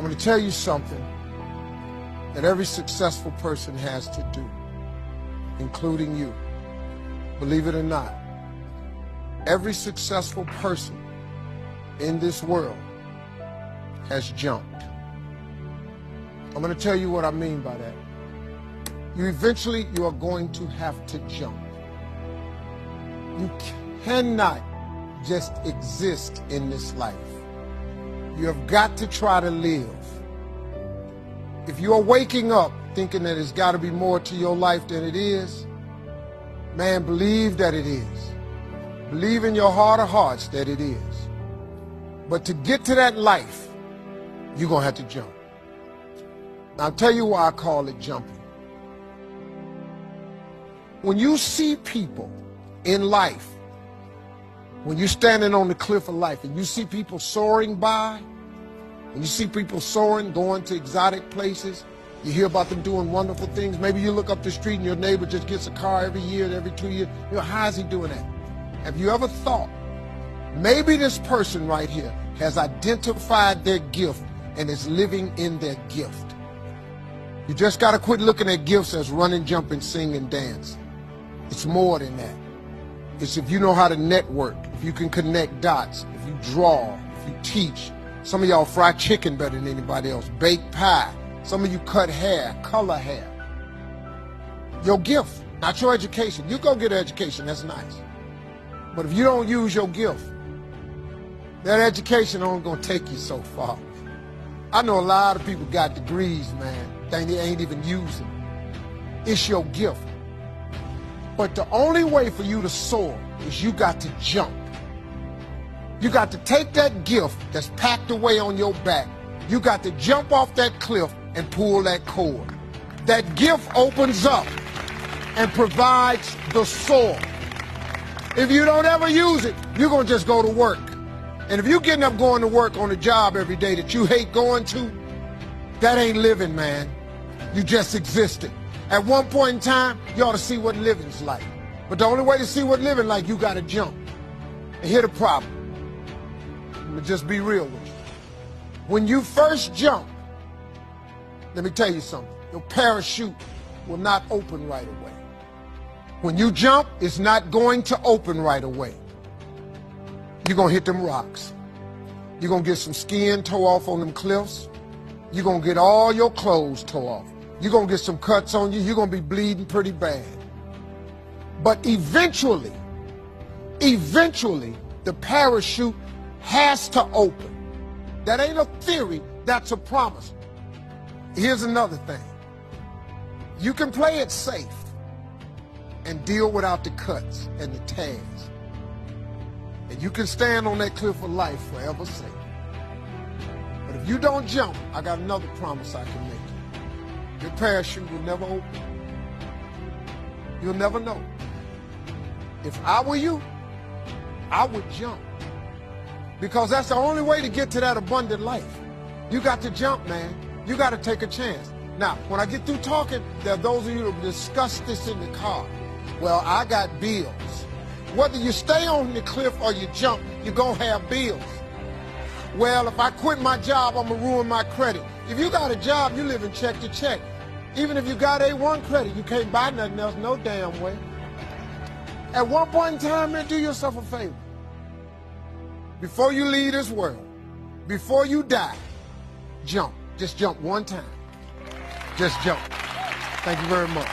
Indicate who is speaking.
Speaker 1: I'm going to tell you something that every successful person has to do, including you. Believe it or not, every successful person in this world has jumped. I'm going to tell you what I mean by that. You are going to have to jump. You cannot just exist in this life. You have got to try to live. If you are waking up thinking that there's got to be more to your life than it is, man, believe that it is. Believe in your heart of hearts that it is. But to get to that life, you're going to have to jump. Now, I'll tell you why I call it jumping. When you see people in life, when you're standing on the cliff of life and you see people soaring by, and you see people soaring, going to exotic places, you hear about them doing wonderful things. Maybe you look up the street and your neighbor just gets a car every year, every 2 years. You know, how is he doing that? Have you ever thought, maybe this person right here has identified their gift and is living in their gift? You just got to quit looking at gifts as running, jumping, sing, and dance. It's more than that. It's if you know how to network, if you can connect dots, if you draw, if you teach. Some of y'all fry chicken better than anybody else, bake pie. Some of you cut hair, color hair. Your gift, not your education. You go get an education, that's nice. But if you don't use your gift, that education only gonna take you so far. I know a lot of people got degrees, man, they ain't even using. It's your gift. But the only way for you to soar is you got to jump. You got to take that gift that's packed away on your back. You got to jump off that cliff and pull that cord. That gift opens up and provides the soar. If you don't ever use it, you're going to just go to work. And if you're getting up going to work on a job every day that you hate going to, that ain't living, man. You just existing. At one point in time, you ought to see what living's like. But the only way to see what living like, you got to jump. And here's the problem. I'm going to just be real with you. When you first jump, let me tell you something. Your parachute will not open right away. When you jump, it's not going to open right away. You're going to hit them rocks. You're going to get some skin tore off on them cliffs. You're going to get all your clothes tore off. You're going to get some cuts on you. You're going to be bleeding pretty bad. But eventually, the parachute has to open. That ain't a theory, that's a promise. Here's another thing. You can play it safe and deal without the cuts and the tags. And you can stand on that cliff of life forever safe. But if you don't jump, I got another promise I can make you. Your parachute will never open. You'll never know. If I were you, I would jump. Because that's the only way to get to that abundant life. You got to jump, man. You got to take a chance. Now, when I get through talking, there are those of you who discuss this in the car. Well, I got bills. Whether you stay on the cliff or you jump, you're going to have bills. Well, if I quit my job, I'm going to ruin my credit. If you got a job, you live in check to check. Even if you got A1 credit, you can't buy nothing else no damn way. At one point in time, man, do yourself a favor. Before you leave this world, before you die, jump. Just jump one time. Just jump. Thank you very much.